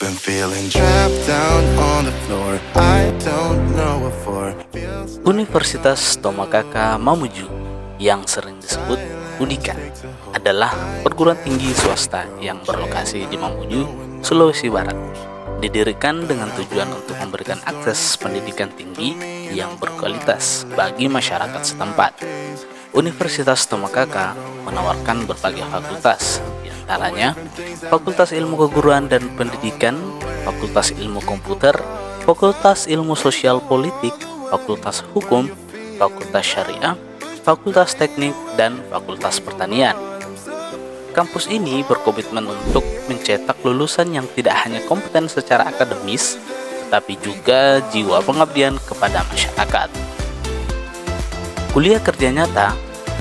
been feeling trapped down on the floor. I don't know what for. Universitas Tomokaqa Mamuju yang sering disebut UNIKA adalah perguruan tinggi swasta yang berlokasi di Mamuju, Sulawesi Barat. Didirikan dengan tujuan untuk memberikan akses pendidikan tinggi yang berkualitas bagi masyarakat setempat. Universitas Tomokaqa menawarkan berbagai fakultas, di antaranya Fakultas Ilmu Keguruan dan Pendidikan, Fakultas Ilmu Komputer, Fakultas Ilmu Sosial Politik, Fakultas Hukum, Fakultas Syariah, Fakultas Teknik, dan Fakultas Pertanian. Kampus ini berkomitmen untuk mencetak lulusan yang tidak hanya kompeten secara akademis, tetapi juga jiwa pengabdian kepada masyarakat. Kuliah Kerja Nyata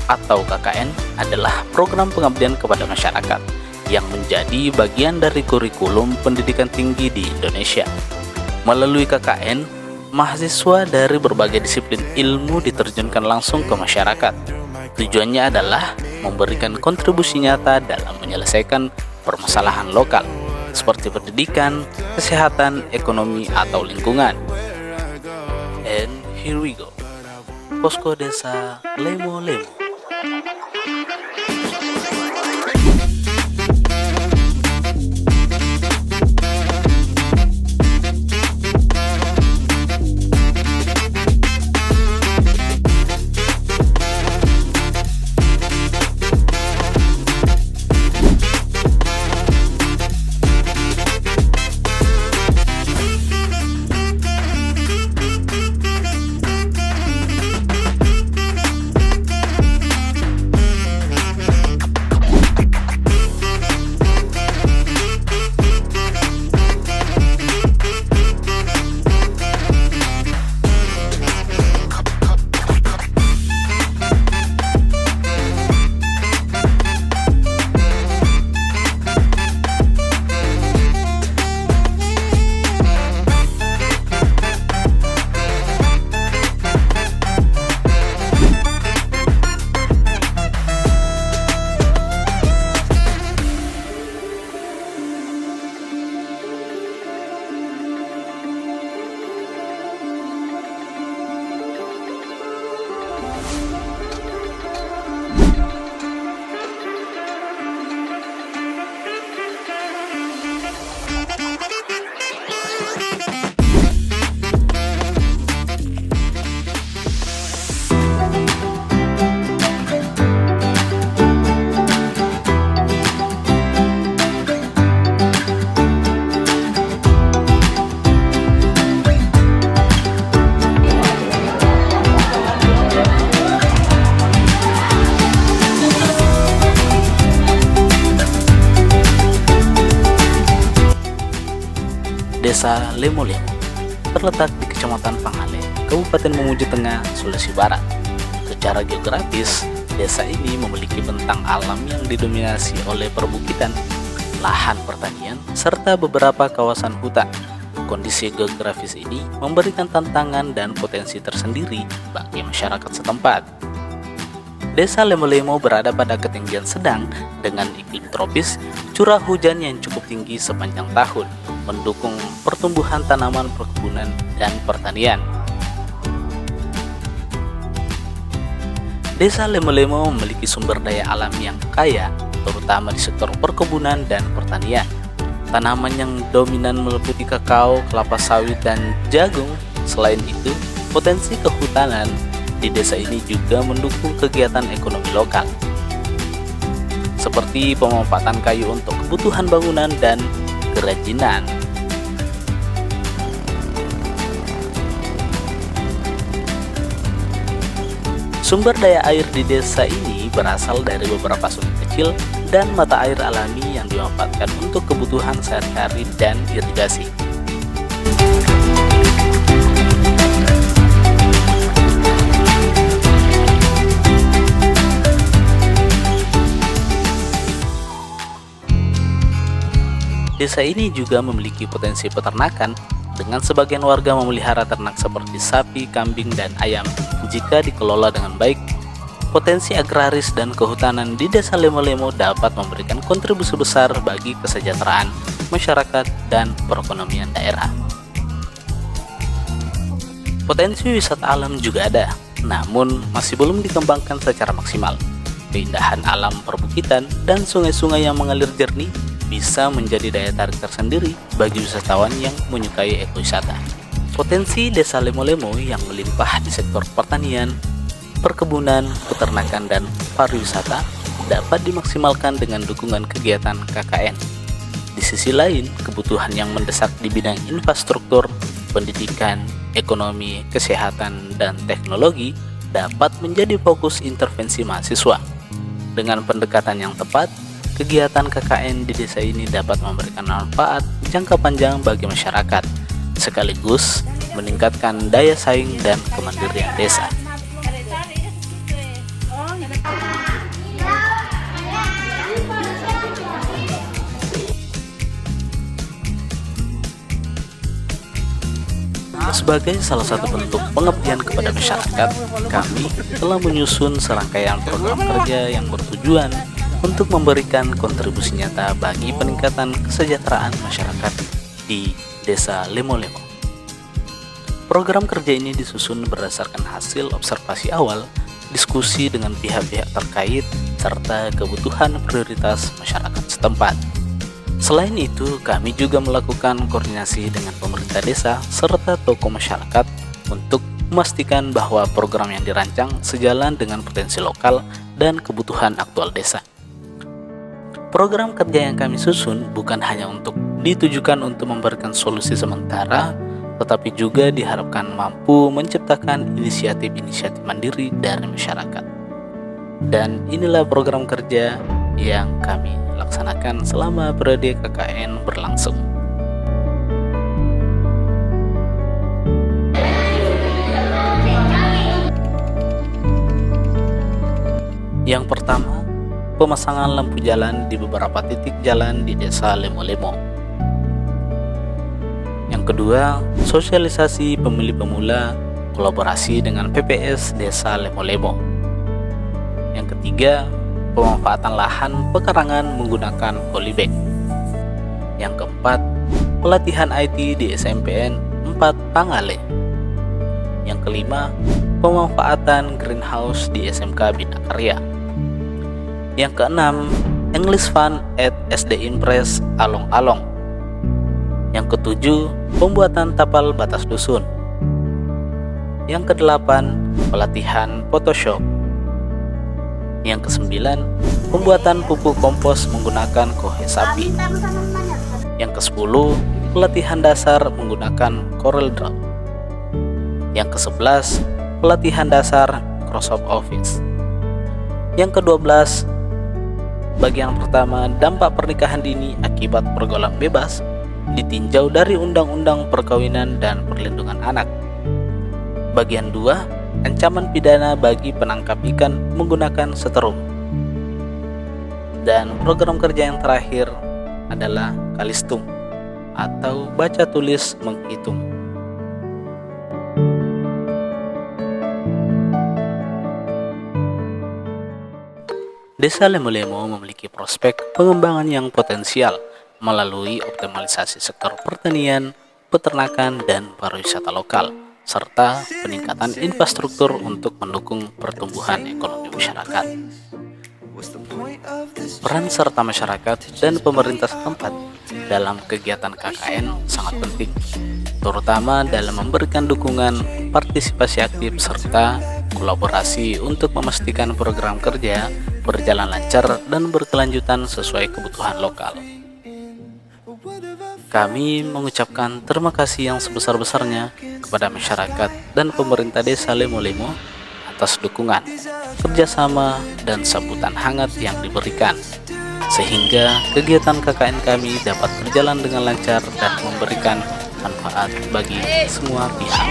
atau KKN adalah program pengabdian kepada masyarakat yang menjadi bagian dari kurikulum pendidikan tinggi di Indonesia. Melalui KKN, mahasiswa dari berbagai disiplin ilmu diterjunkan langsung ke masyarakat. Tujuannya adalah memberikan kontribusi nyata dalam menyelesaikan permasalahan lokal seperti pendidikan, kesehatan, ekonomi, atau lingkungan. And here we go. Posko Desa Lemo-Lemo. Desa Lemo-Lemo terletak di Kecamatan Panghale, Kabupaten Mamuju Tengah, Sulawesi Barat. Secara geografis, desa ini memiliki bentang alam yang didominasi oleh perbukitan, lahan pertanian, serta beberapa kawasan hutan. Kondisi geografis ini memberikan tantangan dan potensi tersendiri bagi masyarakat setempat. Desa Lemo-Lemo berada pada ketinggian sedang dengan iklim tropis, curah hujan yang cukup tinggi sepanjang tahun, mendukung pertumbuhan tanaman perkebunan dan pertanian. Desa Lemo-Lemo memiliki sumber daya alam yang kaya, terutama di sektor perkebunan dan pertanian. Tanaman yang dominan meliputi kakao, kelapa sawit, dan jagung. Selain itu, potensi kehutanan di desa ini juga mendukung kegiatan ekonomi lokal, seperti pemanfaatan kayu untuk kebutuhan bangunan dan kerajinan. Sumber daya air di desa ini berasal dari beberapa sungai kecil dan mata air alami yang dimanfaatkan untuk kebutuhan sehari-hari dan irigasi. Desa ini juga memiliki potensi peternakan, dengan sebagian warga memelihara ternak seperti sapi, kambing, dan ayam. Jika dikelola dengan baik, potensi agraris dan kehutanan di Desa Lemo-Lemo dapat memberikan kontribusi besar bagi kesejahteraan masyarakat, dan perekonomian daerah. Potensi wisata alam juga ada, namun masih belum dikembangkan secara maksimal. Keindahan alam perbukitan dan sungai-sungai yang mengalir jernih bisa menjadi daya tarik tersendiri bagi wisatawan yang menyukai ekowisata. Potensi Desa Lemo-Lemo yang melimpah di sektor pertanian, perkebunan, peternakan, dan pariwisata dapat dimaksimalkan dengan dukungan kegiatan KKN. Di sisi lain, kebutuhan yang mendesak di bidang infrastruktur, pendidikan, ekonomi, kesehatan, dan teknologi dapat menjadi fokus intervensi mahasiswa. Dengan pendekatan yang tepat, kegiatan KKN di desa ini dapat memberikan manfaat jangka panjang bagi masyarakat, sekaligus meningkatkan daya saing dan kemandirian desa. Sebagai salah satu bentuk pengabdian kepada masyarakat, kami telah menyusun serangkaian program kerja yang bertujuan untuk memberikan kontribusi nyata bagi peningkatan kesejahteraan masyarakat di Desa Lemo-Lemo. Program kerja ini disusun berdasarkan hasil observasi awal, diskusi dengan pihak-pihak terkait, serta kebutuhan prioritas masyarakat setempat. Selain itu, kami juga melakukan koordinasi dengan pemerintah desa serta tokoh masyarakat untuk memastikan bahwa program yang dirancang sejalan dengan potensi lokal dan kebutuhan aktual desa. Program kerja yang kami susun bukan hanya ditujukan untuk memberikan solusi sementara, tetapi juga diharapkan mampu menciptakan inisiatif-inisiatif mandiri dari masyarakat. Dan inilah program kerja yang kami laksanakan selama periode KKN berlangsung. Yang pertama, pemasangan lampu jalan di beberapa titik jalan di Desa Lemo-Lemo. Yang kedua, sosialisasi pemilih pemula kolaborasi dengan PPS Desa Lemo-Lemo. Yang ketiga, pemanfaatan lahan pekarangan menggunakan polybag. Yang keempat, pelatihan IT di SMPN 4 Pangale. Yang kelima, pemanfaatan greenhouse di SMK Bina Karya. Yang keenam, English Fund at SD Impres Along-Along. Yang ketujuh, pembuatan tapal batas dusun. Yang kedelapan, pelatihan Photoshop. Yang kesembilan, pembuatan pupuk kompos menggunakan kohe sapi. Yang kesepuluh, pelatihan dasar menggunakan Corel Draw. Yang kesebelas, pelatihan dasar Microsoft Office. Yang kedua belas, bagian pertama dampak pernikahan dini akibat pergaulan bebas ditinjau dari Undang-Undang Perkawinan dan Perlindungan Anak. Bagian 2, ancaman pidana bagi penangkap ikan menggunakan seterum. Dan program kerja yang terakhir adalah Kalistum atau baca tulis menghitung. Desa Lemo-Lemo memiliki prospek pengembangan yang potensial melalui optimalisasi sektor pertanian, peternakan, dan pariwisata lokal, serta peningkatan infrastruktur untuk mendukung pertumbuhan ekonomi masyarakat. Peran serta masyarakat dan pemerintah setempat dalam kegiatan KKN sangat penting, terutama dalam memberikan dukungan, partisipasi aktif, serta kolaborasi untuk memastikan program kerja berjalan lancar dan berkelanjutan sesuai kebutuhan lokal. Kami mengucapkan terima kasih yang sebesar-besarnya kepada masyarakat dan pemerintah Desa Lemo-Lemo atas dukungan, kerjasama, dan sambutan hangat yang diberikan, sehingga kegiatan KKN kami dapat berjalan dengan lancar dan memberikan manfaat bagi semua pihak.